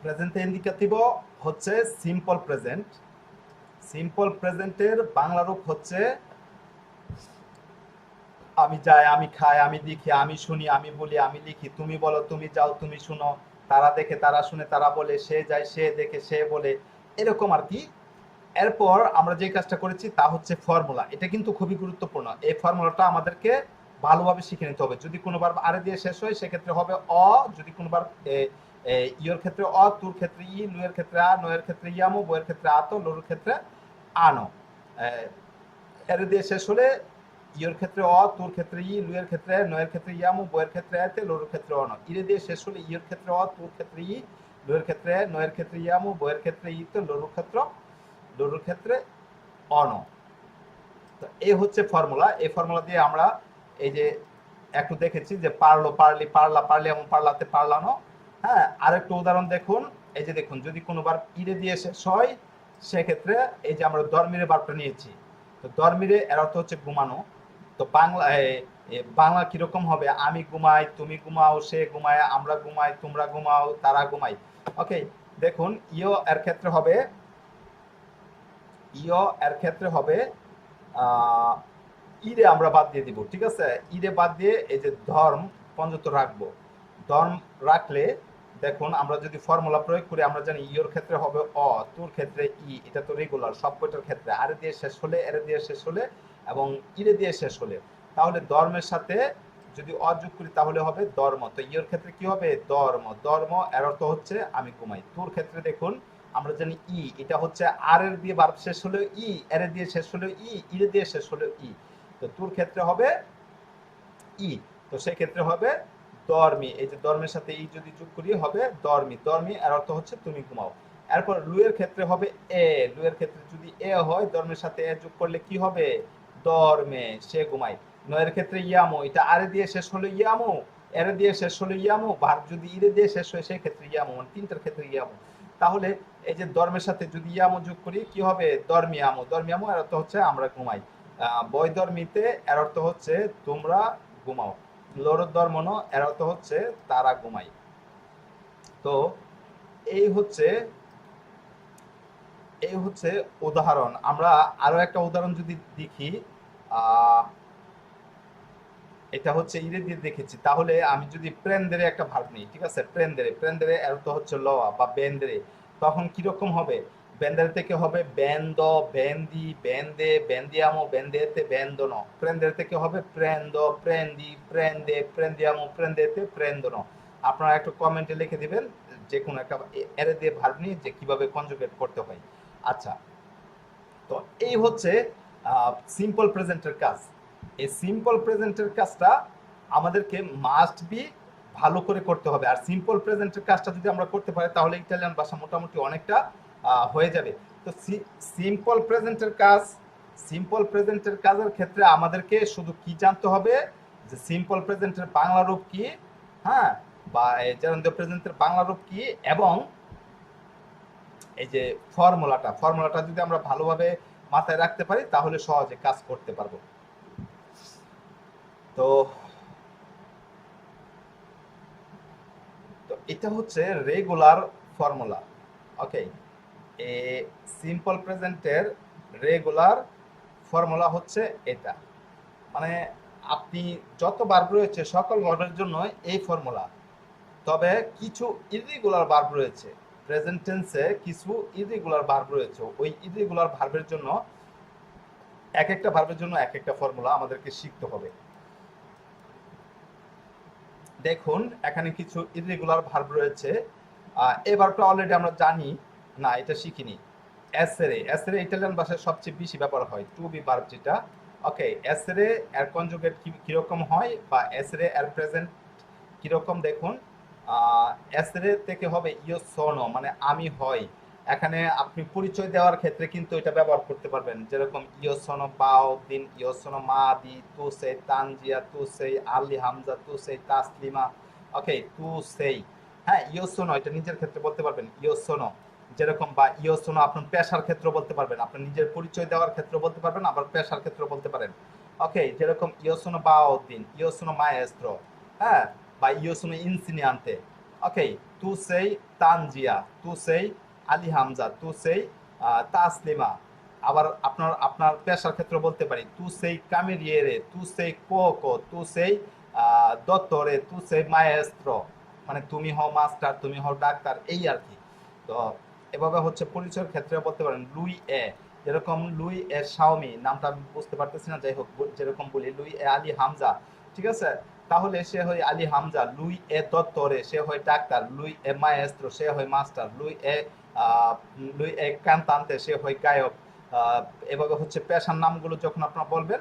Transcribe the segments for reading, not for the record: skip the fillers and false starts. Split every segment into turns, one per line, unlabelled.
প্রেজেন্টে indicative হচ্ছে simple present. Simple প্রেজেন্টের Bangla রূপ হচ্ছে আমি যাই, আমি খাই, আমি দেখি, আমি শুনি, আমি বলি, আমি লিখি, তুমি বলো, তুমি যাও, তুমি শুনো, তারা দেখে, তারা শুনে, তারা বলে, সে যায়, সে দেখে, সে বলে, এরকম আর কি। এরপর আমরা যে কাজটা করেছি তা হচ্ছে ফর্মুলা। এটা কিন্তু খুবই গুরুত্বপূর্ণ। এই ফর্মুলাটা আমাদেরকে ভালোভাবে শিখে নিতে হবে। যদি কোনো বার আরে দিয়ে শেষ হয় সেক্ষেত্রে হবে অ, যদি কোনো বার ইয়র ক্ষেত্রে অ, তুর ক্ষেত্রে ই, লুয়ের ক্ষেত্রে আ, নয়ের ক্ষেত্রে ইয়ামো, বইয়ের ক্ষেত্রে আতো, লরুর ক্ষেত্রে আনো। এর দিয়ে শেষ হলে ইয়র ক্ষেত্রে অ, তুর ক্ষেত্রে ই, লুয়ের ক্ষেত্রে, নয়ের ক্ষেত্রে ইয়ামো, বইয়ের ক্ষেত্রে এতে, লরুর ক্ষেত্রে অন। ইরে দিয়ে শেষ হলে ইয়র ক্ষেত্রে অ, তুর ক্ষেত্রে ই, লুয়ের ক্ষেত্রে, নয়ের ক্ষেত্রে ইয়ামো, বইয়ের ক্ষেত্রে ইতে, লরুর ক্ষেত্রে অন। তো এই হচ্ছে ফর্মুলা। এই ফর্মুলা দিয়ে আমরা এই যে একটু দেখেছি যে পারলো, পারলি, পারলা, পারলি এবং পারলাতে পারলানো। হ্যাঁ, আরেকটু উদাহরণ দেখুন। এই যে দেখুন, যদি কোনোবার ইরে দিয়ে শেষ হয় সেক্ষেত্রে এই যে আমরা দরমিরে বারটা নিয়েছি। তো দরমিরে এর অর্থ হচ্ছে ঘুমানো। তো বাংলা কিরকম হবে? আমি ঘুমাই, তুমি ঘুমাও, সে ঘুমায়, আমরা ঘুমাই, তোমরা ঘুমাও, তারা ঘুমাই। ওকে, দেখুন ইও এর ক্ষেত্রে হবে ইরে আমরা বাদ দিয়ে দিব। ঠিক আছে, ইরে বাদ দিয়ে এই যে ধর্ম পঞ্চতর রাখবো। ধর্ম রাখলে দেখুন, আমরা যদি ফর্মুলা প্রয়োগ করি আমরা জানি ইয়োর ক্ষেত্রে হবে অ, তোর ক্ষেত্রে ই, এটা তো রেগুলার সব কয়টার ক্ষেত্রে, আরে দিয়ে শেষ হলে, এরে দিয়ে শেষ হলে এবং ইরে দিয়ে শেষ হলে, তাহলে ধর্মের সাথে যদি অ যোগ করি তাহলে হবে ধর্ম। তো ইয়োর ক্ষেত্রে কি হবে? ধর্ম। ধর্ম এর অর্থ হচ্ছে আমি ঘুমাই। তোর ক্ষেত্রে দেখুন, আমরা জানি ই, এটা হচ্ছে আর এর দিয়ে ভার্ব শেষ হলেও ই, এর দিয়ে শেষ হলেও ই, ইরে দিয়ে শেষ হলেও ই। তো তোর ক্ষেত্রে হবে ই। তো সেই ক্ষেত্রে হবে ধর্মী। এই যে ধর্মের সাথে ই যদি যোগ করি হবে ধর্মী। ধর্মী এর অর্থ হচ্ছে তুমি ঘুমাও। এরপর লুয়ের ক্ষেত্রে হবে এ। লুয়ের ক্ষেত্রে যদি এ হয়, ধর্মের সাথে এ যোগ করলে কি হবে? ধর্মে, সে ঘুমায়। নয়ের ক্ষেত্রে ইয়ামো, এটা আরে দিয়ে শেষ হলো ইয়ামো, এরে দিয়ে শেষ হলো ইয়ামো, ভার্ব যদি ইরে দিয়ে শেষ হয় সেই ক্ষেত্রে ইয়ামো, মানে তিনটার ক্ষেত্রে ইয়ামো। তাহলে এই যে ধর্মের সাথে যদি ইয়ামো যোগ করি কি হবে? ধর্মিয়ামো। ধর্মিয়ামো এর অর্থ হচ্ছে আমরা ঘুমাই। বৈধর্মীতে এর অর্থ হচ্ছে তোমরা ঘুমাও। লোরোধর্মন এর অর্থ হচ্ছে তারা ঘুমায়। তো এই হচ্ছে উদাহরণ। আমরা আরো একটা উদাহরণ যদি দেখি, এটা হচ্ছে ইরে দিয়ে দেখেছি। তাহলে আমি যদি প্রেন্দেরে একটা ভার্ব নিই, ঠিক আছে, প্রেন্দেরে, প্রেন্দেরে এর অর্থ হচ্ছে লওয়া বা বেন্দেরে, তখন কিরকম হবে? বেন্দের থেকে হবে বেন্দ, বেন্দি, বেন্দে, বেন্দিয়ামো, বেন্দেতে, বেন্দন। প্রেন্দের থেকে হবে প্রেন্দ, প্রেন্দি, প্রেন্দে, প্রেন্দিয়ামো, প্রেন্দেতে, প্রেন্দন। আপনারা একটু কমেন্টে লিখে দিবেন যে কোনো একটা এরে দিয়ে ভার্ব নিয়ে যে কিভাবে কনজুগেট করতে হয়। আচ্ছা, তো এই হচ্ছে সিম্পল প্রেজেন্টের কাজ। এই সিম্পল প্রেজেন্টের কাজটা আমাদেরকে মাস্ট বি ভালো করে করতে হবে। আর সিম্পল প্রেজেন্টের কাজটা যদি আমরা করতে পারি তাহলে ইটালিয়ান ভাষা মোটামুটি অনেকটা হয়ে যাবে। তো সিম্পল প্রেজেন্টের কাজ, সিম্পল প্রেজেন্টের কাজের ক্ষেত্রে আমাদেরকে শুধু কি জানতে হবে? যে সিম্পল প্রেজেন্টের বাংলা রূপ কি, হ্যাঁ, বা জেরন্দ্র প্রেজেন্টের বাংলা রূপ কি, এবং এই যে ফর্মুলাটা যদি আমরা ভালোভাবে মাথায় রাখতে পারি তাহলে সহজে কাজ করতে পারবো। তো এটা হচ্ছে regular formula. Okay, a simple প্রেজেন্টের রেগুলার ফর্মুলা হচ্ছে এটা। মানে আপনি যত ভার্ব রয়েছে সকল ভার্বের জন্য এই ফর্মুলা। তবে কিছু ইররেগুলার ভার্ব রয়েছে প্রেজেন্ট টেন্সে, কিছু ইররেগুলার ভার্ব রয়েছে। ওই ইররেগুলার ভার্বের জন্য এক একটা ভার্বের জন্য এক একটা ফর্মুলা আমাদেরকে শিখতে হবে। দেখুন এখানে কিছু ইররেগুলার ভার্ব রয়েছে। এই ভার্বটা অলরেডি আমরা জানি, না এটা শিখিনি। এসেরে, এসেরে ইটালিয়ান ভাষায় সবচেয়ে বেশি ব্যবহার হয়, টু বি ভার্ব যেটা। ওকে, এসেরে এর কনজুগেট কিরকম হয় বা এসেরে এর প্রেজেন্ট কিরকম দেখুন। এসেরে থেকে হবে ইও সোনো, মানে আমি হই। এখানে আপনি পরিচয় দেওয়ার ক্ষেত্রে কিন্তু এটা ব্যবহার করতে পারবেন, যেরকম ইও সোনো বাও দিন, ইও সোনো মা দি, তু সেই তানজিয়া, তু সেই আলি হামজা, তু সেই তাসলিমা। ওকে, তু সেই, হ্যাঁ, ইও সোনো এটা নিজের ক্ষেত্রে বলতে পারবেন ইও সোনো, যেরকম, বা ইও সোনো আপনার পেশার ক্ষেত্রে বলতে পারবেন, আপনার নিজের পরিচয় দেওয়ার ক্ষেত্রে বলতে পারবেন, আবার পেশার ক্ষেত্রে বলতে পারেন। ওকে, যেরকম ইও সোনো বাও দিন, ইও সোনো মায়েস্ত্রো, হ্যাঁ, বা ইও সোনো ইনসিনিয়ান্তে। ওকে, তু সেই তানজিয়া, তু সেই আলী হামজা, তু সেই তাসলিমা। আবার আপনার আপনার পেশার ক্ষেত্রে বলতে পারি তু সেই কামেরিয়েরে, তু সেই কোকো, তু সেই দত্তরে, তু সেই মায়েস্ত্র। মানে তুমি হও মাস্টার, তুমি হও ডাক্তার, এই আর কি। তো এভাবে হচ্ছে পরিচয়ের ক্ষেত্রে বলতে পারেন লুই এ, যেরকম লুই এ শাওমি, নামটা আমি বুঝতে পারতেছি না, যাই হোক যেরকম বলি লুই এ আলী হামজা, ঠিক আছে? তাহলে সে হয় আলী হামজা। লুই এ দত্তরে, সে হয় ডাক্তার। লুই এ মায়েস্ত্রো, সে হয় মাস্টার। আহ, লুই এ কান্তান্তে, সে হয় গায়ক। আহ, এভাবে হচ্ছে পেশার নামগুলো যখন আপনারা বলবেন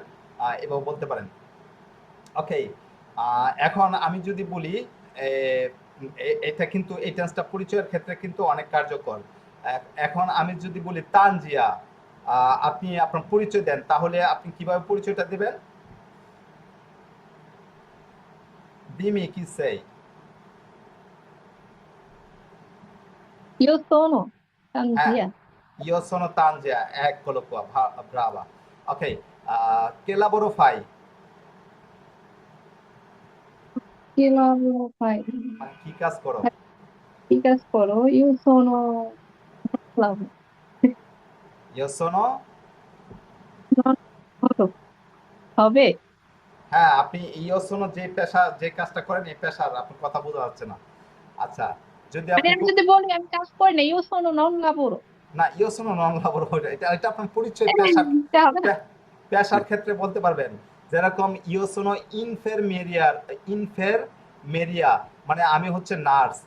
এভাবে বলতে পারেন। ওকে, এখন আমি যদি বলি এ, এটা কিন্তু এই টেন্সটা পরিচয়ের ক্ষেত্রে কিন্তু অনেক কার্যকর। এখন আমি যদি বলি তানজিয়া, আপনি আপনার পরিচয় দেন, তাহলে আপনি কিভাবে পরিচয়টা দিবেন? দিমি কি সেই?
Io sono
হ্যাঁ,
Tanzia.
io sono Tangia, eccolo qua, brava. Ok, che lavoro fai?
Che lavoro fai?
মানে কি কাজ করো?
Che caspolo? Io sono Lavoro.
Io sono,
Non lavoro. হবে?
হ্যাঁ, আপনি io sono যে পেশা, যে কাজটা করেন এই পেশার আপনার কথা বোঝা যাচ্ছে না। আচ্ছা, যদি
মানে
আপনি
আমি যদি বলি আমি কাজ করি না, io sono non lavoro.
না, io sono non lavoro, এটা এটা আপনার পরিচয়
হ্যাঁ,
পেশার,
এটা হবে না।
পেশার ক্ষেত্রে বলতে পারবেন। যেরকম io sono infermiera, infermeria মানে আমি হচ্ছে নার্স।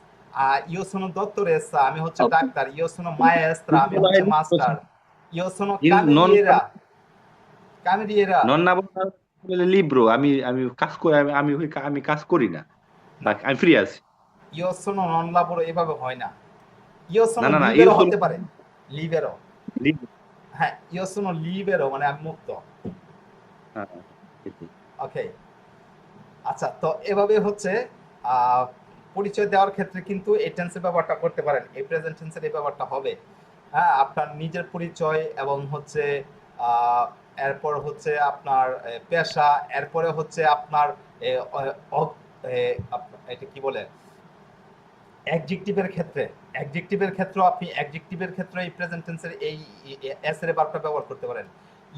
io sono dottoressa, আমি হচ্ছে
ওকে।
ডাক্তার। io sono maestra, আমি হচ্ছে মাস্টার। io sono
নন
cameriera, cameriera।
নন না বলে লিব্রো, আমি আমি কাজ করি, আমি আমি কাজ করি না, বা
না,
আমি ফ্রি আছি।
io sono non lavoro এভাবে হয় না। io
না
sono
না না,
libero হতে পারে, libero।
লিব্রো।
হ্যাঁ, io sono libero মানে আমি মুক্ত।
হ্যাঁ, এটাই।
ওকে, আচ্ছা, তো এভাবে হচ্ছে আহ, পরিচয় দেওয়ার ক্ষেত্রে কিন্তু এই টেন্সের ব্যবহারটা করতে পারেন, এই প্রেজেন্ট টেন্সের এই ব্যবহারটা হবে। হ্যাঁ, আপনার নিজের পরিচয় এবং হচ্ছে আহ, এরপর হচ্ছে আপনার পেশা, এরপরে হচ্ছে আপনার এ, এটা কি বলে, অ্যাডজেক্টিভের ক্ষেত্রে, আপনি অ্যাডজেক্টিভের ক্ষেত্রে এই প্রেজেন্ট টেন্সের এই এস এর ভার্বটা ব্যবহার করতে পারেন।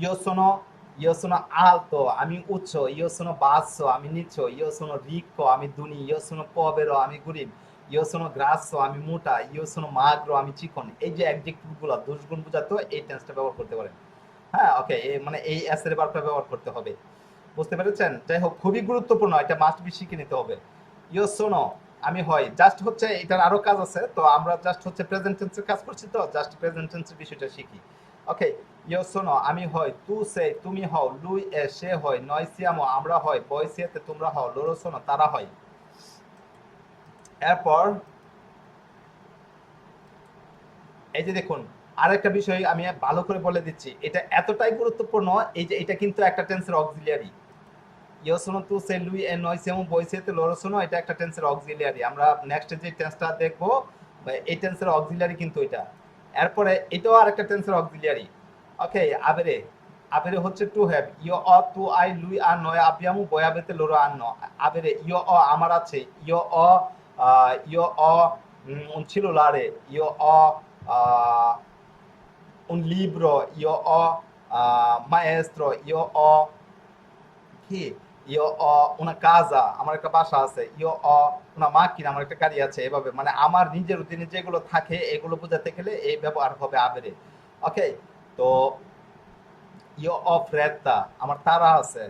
ইও সোনো, আলতো, আমি উচ্চ। ইও সোনো বাসো, আমি নিচ্ছ। ইও সোনো রিক্কো, আমি ধনী। ইও সোনো পবেরো, আমি গরিব। ইও সোনো গ্রাসো, আমি মোটা। ইও সোনো মাগ্রো, আমি চিকন। এই যে অ্যাডজেক্টিভ গুলো দুষ্গুণ বোঝাতো, এই টেন্সটা ব্যবহার করতে পারেন। হ্যাঁ, ওকে, মানে এই এস এর ভার্বটা ব্যবহার করতে হবে। বুঝতে পেরেছেন? যাই হোক, খুবই গুরুত্বপূর্ণ, এটা মাস্ট বি শিখে নিতে হবে। ইও শোনো, আমি হয়, জাস্ট হচ্ছে এটার আরো কাজ আছে, তো আমরা জাস্ট হচ্ছে প্রেজেন্ট টেন্সের কাজ করছি, তো জাস্ট প্রেজেন্ট টেন্সের বিষয়টা শিখি। ওকে, ইও শোনো, আমি হয়। তু সে, তুমি হও। লুই এ, সে হয়। নয় সিয়ামো, আমরা হয়। বয় সিয়াতে, তোমরা হও। লোরো শোনো, তারা হয়। এরপর এই যে দেখুন, আরেকটা বিষয় আমি ভালো করে বলে দিচ্ছি, এটা এতটাই গুরুত্বপূর্ণ, এই যে এটা কিন্তু একটা টেন্সের অক্সিলিয়ারি। ইও সোনো তু সে লুই এ নয় সেমু বইসেতে লোরো সোনো, এটা একটা টেন্সের অক্সিলিয়ারি। আমরা নেক্সট যে টেন্সটা দেখবো এই টেন্সের অক্সিলিয়ারি কিন্তু এটা। এরপরে এটাও আরেকটা টেন্সের অক্সিলিয়ারি। ওকে, আবেরে, আবেরে হচ্ছে টু হ্যাভ। ইও অ তু আই লুই আর নয় আবিয়ামু বয়াবেতে লোরো আর ন। আবেরে ইও অ আমার আছে। ইও অ ইও অ un cellulare, io ho un libro, io ho maestro, io ho কি, ইও অ una casa, আমার একটা বাসা আছে। ইও অ una macchina, আমার একটা গাড়ি আছে। এভাবে মানে আমার নিজের অধীনে যেগুলো থাকে এগুলো বোঝাতে গেলে এই ব্যবহার হবে আবেরে। ওকে, তো ইও অ fretta, আমার তাড়া আছে।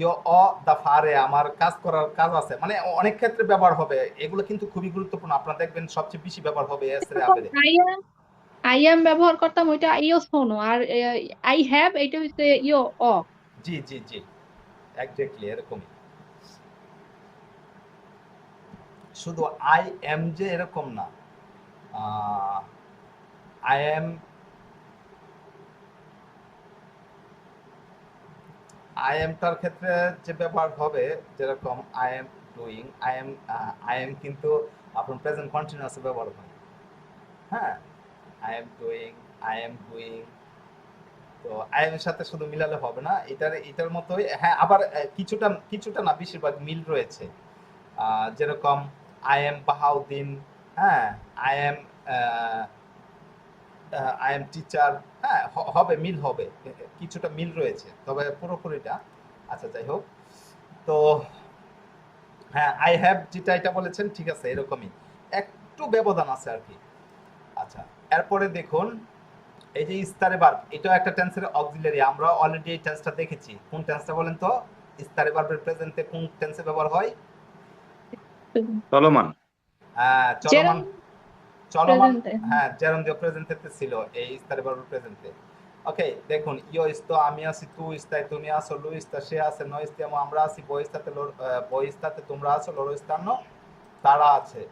ইও অ দা ফারে, আমার কাজ করার কাজ আছে। মানে অনেক ক্ষেত্রে ব্যবহার হবে, এগুলো কিন্তু খুবই গুরুত্বপূর্ণ। আপনারা দেখবেন সবচেয়ে বেশি ব্যবহার হবে এস রে
এরকম
আবেরে।
আই এম ব্যবহার করতাম, ওইটা ইও শোনো। আর আই হ্যাভ এটা হচ্ছে ইও অ।
জি জি জি, এক্স্যাক্টলি এরকমই। শুধু আই এম যে এরকম না, আই এম, আই এমটার ক্ষেত্রে যে ব্যবহার হবে, যেরকম I am doing, I am কিন্তু আপনার প্রেজেন্ট কন্টিনিউয়াসে ব্যবহার হয়। হ্যাঁ, I am doing, I am doing. তো আই এম এর সাথে শুধু মিলালে হবে না, এটার মতোই। হ্যাঁ, আবার কিছুটা কিছুটা না, বেশিরভাগ মিল রয়েছে। যেরকম আই এম বাহাউদ্দিন, হ্যাঁ, I am I am teacher, হ্যাঁ, হবে, মিল হবে, কিছুটা মিল রয়েছে, তবে পুরোপুরিটা, আচ্ছা যাই হোক। তো হ্যাঁ, আই হ্যাভ যেটা এটা বলেছেন, ঠিক আছে, এরকমই একটু ব্যবধান আছে আর কি। আচ্ছা, এরপরে দেখুন এই যে ইস্তারে ভার্ব, এটাও একটা টেন্সের অক্সিলারি। আমরা অলরেডি এই টেন্সটা দেখেছি। কোন টেন্সটা বলেন তো? ইস্তারে ভার্বের প্রেজেন্টে কোন টেন্সে ব্যবহার হয়?
চলমান।
চলমান, চলমান,
প্রেজেন্টে।
হ্যাঁ, জেরন্ডিও প্রেজেন্টে ছিল এই ইস্তারে ভার্বের প্রেজেন্টে। ওকে, দেখুন ইয়ো ইস্তো, আমি আছি, তু ইস্তাই, তুমি আসো, লু ইস্তা, সে আছে, ন ইস্তামো, আমরা আছি, বই ইস্তাতে, বই ইস্তাতে তোমরা আছো, লোরো ইস্তান্ন তারা আছে।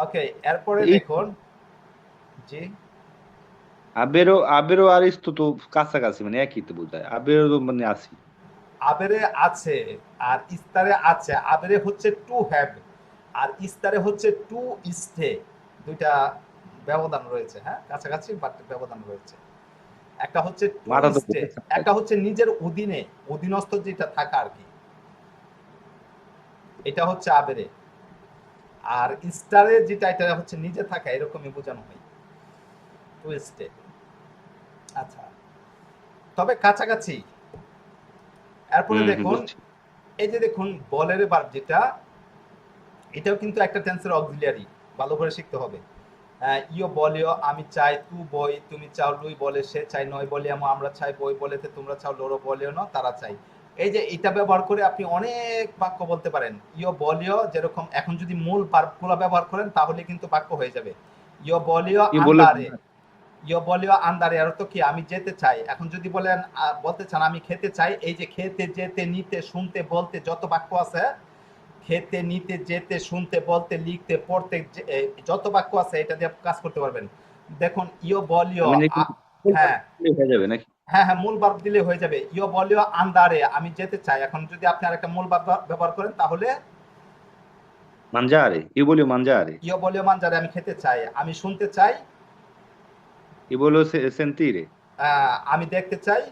ওকে, এরপরে
এই
দেখুন, জি,
আবেরো আবেরো আর ইস্তো তো কাছাকাছি, মানে একই তো বোঝায়। আবেরো তো মানে আছি।
আবেরে আছে আর ইস্তারে আছে। আবেরে হচ্ছে টু হ্যাভ আর ইস্তারে হচ্ছে টু স্টে। দুইটা ব্যবধান রয়েছে, হ্যাঁ, কাছাকাছি বাট ব্যবধান রয়েছে। একটা হচ্ছে টু
মাথা তো
স্টে, একটা হচ্ছে নিজের অধীনে, অধীনস্থ যেটা থাকা আর কি, এটা হচ্ছে আবেরে। আর ইস্টারে যেটা, এটা হচ্ছে নিজে থাকা, এরকমই বোঝানো হয় টু স্টে। আচ্ছা, তবে কাছাকাছি। এরপরে দেখুন
বুঝছি।
এই যে দেখুন বলের ভার্ব যেটা, এটাও কিন্তু একটা টেন্সের অক্সিলিয়ারি, ভালো করে শিখতে হবে। ইও বলিও, আমি চাই, তু বই, তুমি চাও, লুই বলে, সে চাই, নয় বলি আমরা চাই, বই বলেতে তোমরা চাও, লোরো বলিও না তারা চাই। এই যে এটা ব্যবহার করে আপনি অনেক বাক্য বলতে পারেন। ইও বলিও, যেরকম এখন যদি মূল ভার্বগুলো ব্যবহার করেন তাহলে কিন্তু বাক্য হয়ে যাবে। ইও বলিও
কি বলে?
আন্দারে, ইও বলিও আন্দারে, এর অর্থ কি? আমি যেতে চাই। এখন যদি বলেন, বলতে চান আমি খেতে চাই, এই যে খেতে, যেতে, নিতে, শুনতে, বলতে, যত বাক্য আছে, খেতে, নিতে, যেতে, শুনতে, বলতে, লিখতে, পড়তে, যত বাক্য আছে এটা দিয়ে কাজ করতে পারবেন। দেখুন ইও বলিও,
মানে
হ্যাঁ,
হয়ে যাবে নাকি?
হ্যাঁ, হ্যাঁ, মূল ভার্ব দিলে হয়ে যাবে। ইও বলিও আন্দারে, আমি যেতে চাই। এখন যদি আপনি আরেকটা মূল ভার্ব ব্যবহার করেন তাহলে
মানজারে, ই বলিও মানজারে,
ইও বলিও মানজারে, আমি খেতে চাই, আমি শুনতে চাই,
ই বলিও সেন্তিরে,
আমি দেখতে চাই,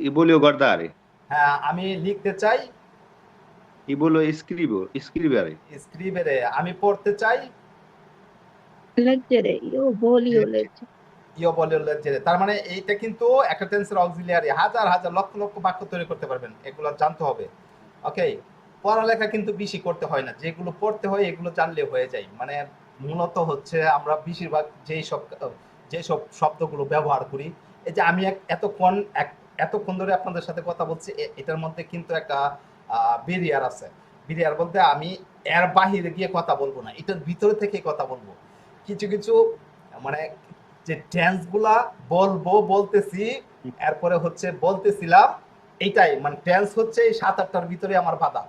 ই বলিও গর্দারে,
হ্যাঁ, আমি লিখতে চাই,
ই বলিও স্ক্রিবারে,
স্ক্রিবেরে, আমি পড়তে চাই,
লেজেরে, ইও বলিও লেজে।
ইও বলিও লেজেরে। তার মানে এইটা কিন্তু একটা টেন্সের অক্সিলিয়ারি, হাজার হাজার লক্ষ লক্ষ বাক্য তৈরি করতে পারবেন, এগুলো জানতে হবে। ওকে, পড়ালেখা কিন্তু বেশি করতে হয় না, যেগুলো পড়তে হয় এগুলো জানলে হয়ে যায়। মানে মূলত হচ্ছে আমরা বেশিরভাগ যেসব শব্দগুলো ব্যবহার করি, এই যে আমি এতক্ষণ ধরে আপনাদের সাথে কথা বলছি, এটার মধ্যে কিন্তু একটা বেরিয়ার আছে। বেরিয়ার বলতে আমি এর বাহিরে গিয়ে কথা বলবো না, এটার ভিতরে থেকে কথা বলবো। কিছু কিছু মানে যে টেন্স গুলা বলতেছি, এরপরে হচ্ছে বলতেছিলাম, এইটাই মানে টেন্স হচ্ছে এই 7-8টার ভিতরে আমার বাধা,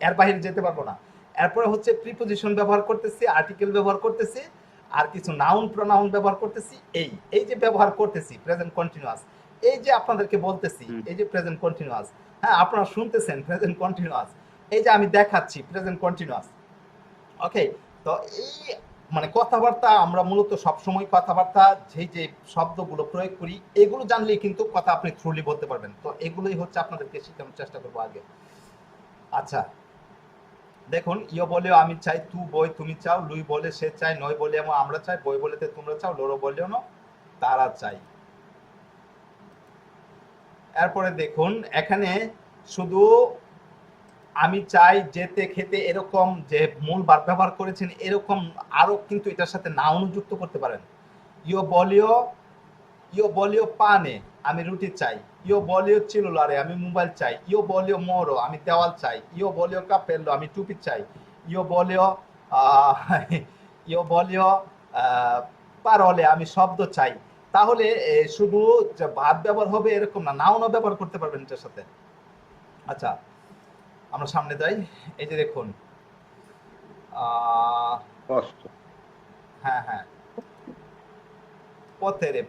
এর বাইরে যেতে পারবো না। এরপরে হচ্ছে প্রিপোজিশন ব্যবহার করতেছি, আর্টিকেল ব্যবহার করতেছি, আর কিছু নাউন প্রোনাউন ব্যবহার করতেছি। এই যে ব্যবহার করতেছি প্রেজেন্ট কন্টিনিউয়াস, এই যে আপনাদেরকে বলতেছি, এই যে প্রেজেন্ট কন্টিনিউয়াস, হ্যাঁ, আপনারা শুনতেছেন প্রেজেন্ট কন্টিনিউয়াস, এই যে আমি দেখাচ্ছি প্রেজেন্ট কন্টিনিউয়াস। ওকে, তো এই মানে কথাবার্তা আমরা মূলত সবসময় কথাবার্তা যে শব্দগুলো প্রয়োগ করি, এগুলো জানলেই কিন্তু কথা আপনি থ্রুলি বলতে পারবেন। তো এগুলোই হচ্ছে আপনাদেরকে শেখানোর চেষ্টা করবো আগে। আচ্ছা, দেখুন ইয় বলেও আমি চাই, তু বই তুমি চাও, লুই বলে সে চাই, নয় বলে আমরা চাই, বই বলেতে তোমরা চাও, লোরো বলেও না তারা চাই। এরপরে দেখুন এখানে শুধু আমি চাই, যেতে, খেতে, এরকম যে মূল ভার্ব ব্যবহার করেছেন, এরকম আরো কিন্তু এটার সাথে নাউন যুক্ত করতে পারেন। ইয় বলিও পানে, আমি রুটি চাই। ইয় বলিও চিলুলারে, আমি মোবাইল চাই। ইয় বলিও মোরো, আমি দেওয়াল চাই। ইয় বলিও কাপেল্লো, আমি টুপি চাই। ইয় বলিও আহ, ইয় বলিও পারলে, আমি শব্দ চাই। তাহলে শুধু যে ভাত ব্যবহার হবে এরকম না, নাউনও ব্যবহার করতে পারবেন এটার সাথে। আচ্ছা, আমরা সামনে যাই। এই যে দেখুন,
কষ্ট।
হ্যাঁ, হ্যাঁ,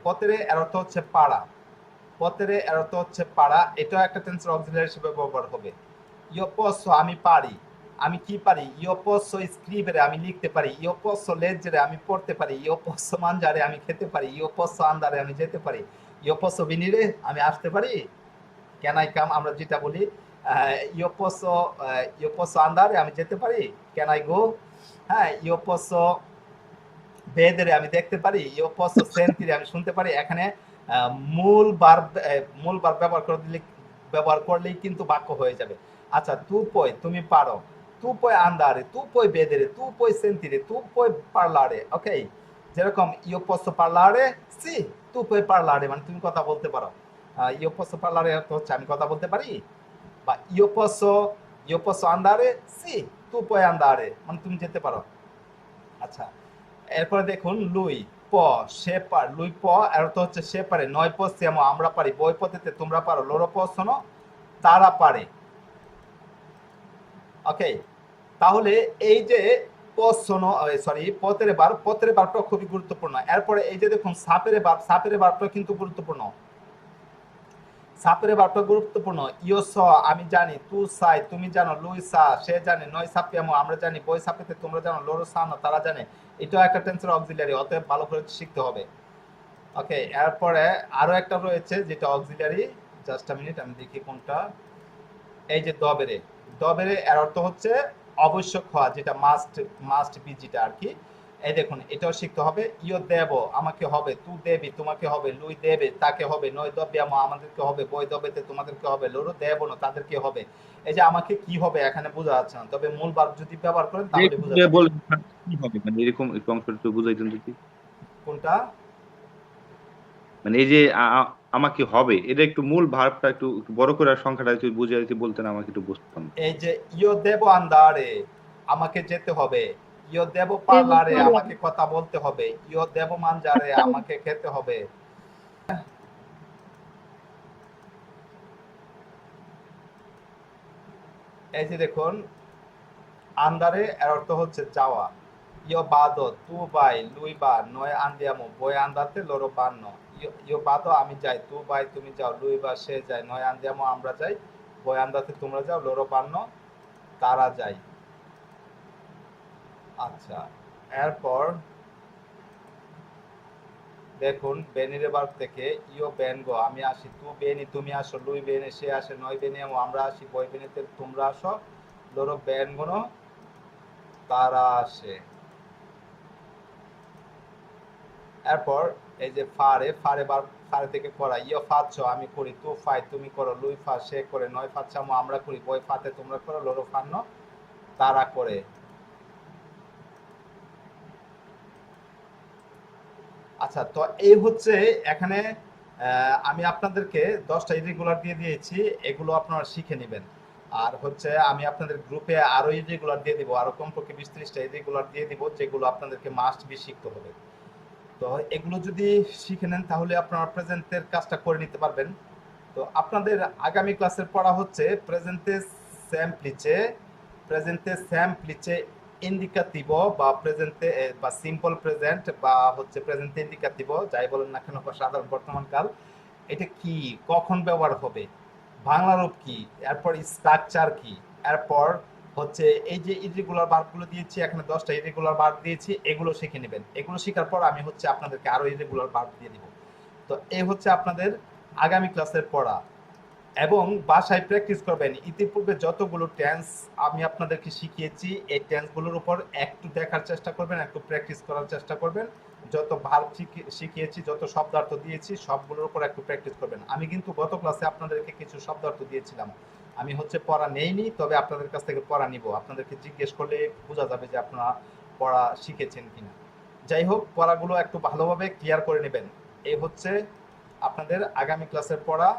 পতেরে এর অর্থ হচ্ছে পাড়া। পতেরে এর অর্থ হচ্ছে পাড়া, এটাও একটা টেন্সের অক্সিলিয়ারি হিসেবে ব্যবহার হবে। ইও পসো, আমি পারি, আমি কি পারি? ইও পসো স্ক্রিবেরে, আমি লিখতে পারি। ইও পসো লেজেরে, আমি পড়তে পারি। ইও পসো মানজারে, আমি খেতে পারি। ইও পসো আন্দারে, আমি যেতে পারি। ইও পসো বিনিরে, আমি আসতে পারি। ক্যান আই কাম, আমরা যেটা বলি। Io posso io posso andare, আমি যেতে পারি? Can I go? হ্যাঁ, io posso vedere, আমি দেখতে পারি। io posso sentire, আমি শুনতে পারি। এখানে মূল ভার্ব ব্যবহার করলেই কিন্তু বাক্য হয়ে যাবে। আচ্ছা, tu puoi, তুমি পারো। tu puoi andare, tu puoi vedere, tu puoi sentire, tu puoi parlare, ওকে? যেরকম io posso parlare, sì, tu puoi parlare, মানে তুমি কথা বলতে পারো। io posso parlare অর্থ হচ্ছে আমি কথা বলতে পারি, বা io posso andare, sì, tu puoi andare, মানে তুমি যেতে পারো। আচ্ছা, এরপরে দেখুন লুই প, সে পার, লুই প এর অর্থ হচ্ছে সে পারে, নয় পশ্চিমো আমরা পারি, বই পদ্ধতিতে তোমরা পারো, লোরো পশ্চনো তারা পারে, ওকে? তাহলে এই যে পশ্চনো, সরি, পতের বারটা খুবই গুরুত্বপূর্ণ। এরপরে এই যে দেখুন সাপের বারটা কিন্তু গুরুত্বপূর্ণ। সাপের বারটা গুরুত্বপূর্ণ। ইও স, আমি জানি, তু সাই, তুমি জানো, লুই সা, সে জানে, নয় সাপিয়ামো, আমরা জানি, বই সাপিতে তোমরা জানো, লোরো সানো, তারা জানে। এটাও একটা টেন্সের অক্সিলারি, অতএব ভালো করে শিখতে হবে, ওকে? এরপরে আরো একটা রয়েছে যেটা অক্সিলারি, জাস্ট আ মিনিট, আমি দেখি কোনটা। এই যে দবেরে এর অর্থ হচ্ছে আবশ্যক হওয়া, যেটা মাস্ট বি, যেটা আর কি। এই দেখুন, এটাও শিখতে হবে। ইও দেব, আমাকে হবে, তু দেবি, তোমাকে হবে, লুই দেবে, তাকে হবে, নয় দ্রব্যাম, আমাদেরকে হবে, বই দ্রব্যতে তোমাদেরকে হবে, লোরো দেব না, তাদেরকে হবে। এই যে আমাকে কি হবে এখানে বোঝা যাচ্ছে না, তবে মূল ভার্ব যদি ব্যবহার করেন তাহলে বোঝা যাবে।
বলবেন কি হবে, মানে এরকম একটু অংশটা একটু বুঝাইতেন যদি।
কোনটা?
মানে এই যে আমাকে হবে, এটা একটু মূল ভার্বটা একটু একটু বড় করে আর সংখ্যাটা একটু বুঝিয়ে যদি বলতেন আমাকে একটু বুঝতাম।
এই যে ইও দেব আন্দারে, আমাকে যেতে হবে। ইও দেব
দেব
পার্লারে,
পারলাম।
আমাকে কথা বলতে হবে। ইও দেব মানজারে, আমাকে খেতে হবে। এই যে দেখুন, আন্দারে এর অর্থ হচ্ছে যাওয়া। ইও বাদো, তু বাই, লুই বা, নয় আন্দিয়ামো, বই আন্দাতে লোরো বান্ন। ইও বাদো, আমি যাই, তু বাই, তুমি যাও, লুই বা, সে যায়, নয় আন্দিয়ামো, আমরা যাই, বই আন্দাতে তোমরা যাও, লোরো বান্ন, তারা যায়। আচ্ছা, এরপর দেখুন বেনিরে ভার্ব থেকে ইও বেনগো, আমি আসি, তু বেনি, তুমি আসো, লুই বেনে, সে আসে, নয় বেনিয়ামো, আমরা আসি, বই বেনিতে তোমরা আসো, লোরো বেনগোনো, তারা আসে। এরপর এই যে ফারে থেকে করা, ইও ফাচ্ছ, আমি করি, তু ফাই, তুমি করো, লুই ফা, সে করে, নয় ফাচ্ছামো, আমরা করি, বই ফাতে তোমরা করো, লোরো ফান্ন, তারা করে। আচ্ছা, তো এই হচ্ছে এখানে আমি আপনাদেরকে 10টা ইরেগুলার দিয়ে দিয়েছি, এগুলো আপনারা শিখে নেবেন। আর হচ্ছে আমি আপনাদের গ্রুপে আরো ইরেগুলার দিয়ে দিব, আরো কমপক্ষে 20-30টা ইরেগুলার দিয়ে দিব, যেগুলো আপনাদেরকে মাস্ট বি শিখতে হবে। তো এগুলো যদি শিখে নেন তাহলে আপনারা প্রেজেন্টের কাজটা করে নিতে পারবেন। তো আপনাদের আগামী ক্লাসের পড়া হচ্ছে প্রেজেন্তে সেমপ্লিচে ইন্ডিকাটিভো, বা প্রেজেন্তে বা সিম্পল প্রেজেন্ট, বা হচ্ছে প্রেজেন্তে ইন্ডিকাটিভো, যাই বলেন না কেন, বা সাধারণ বর্তমান কাল। এটা কি, কখন ব্যবহার হবে, বাংলা রূপ কি, এরপর স্ট্রাকচার কি, এরপর হচ্ছে এই যে ইরেগুলার ভার্বগুলো দিয়েছি, এখানে 10টা ইরেগুলার ভার্ব দিয়েছি, এগুলো শিখে নেবেন। এগুলো শেখার পর আমি হচ্ছে আপনাদেরকে আরো ইরেগুলার ভার্ব দিয়ে দিব। তো এই হচ্ছে আপনাদের আগামী ক্লাসের পড়া, এবং বাসায় প্র্যাকটিস করবেন। ইতিপূর্বে যতগুলো টেন্স আমি আপনাদেরকে শিখিয়েছি, এই টেন্সগুলোর উপর একটু দেখার চেষ্টা করবেন, একটু প্র্যাকটিস করার চেষ্টা করবেন। যত ভার্ব শিখিয়েছি, যত শব্দার্থ দিয়েছি, সবগুলোর উপর একটু প্র্যাকটিস করবেন। আমি কিন্তু গত ক্লাসে আপনাদেরকে কিছু শব্দার্থ দিয়েছিলাম, আমি হচ্ছে পড়া নেইনি, তবে আপনাদের কাছ থেকে পড়া নিব। আপনাদেরকে জিজ্ঞেস করলে বোঝা যাবে যে আপনারা পড়া শিখেছেন কিনা। যাই হোক, পড়াগুলো একটু ভালোভাবে ক্লিয়ার করে নেবেন। এই হচ্ছে আপনাদের আগামী ক্লাসের পড়া।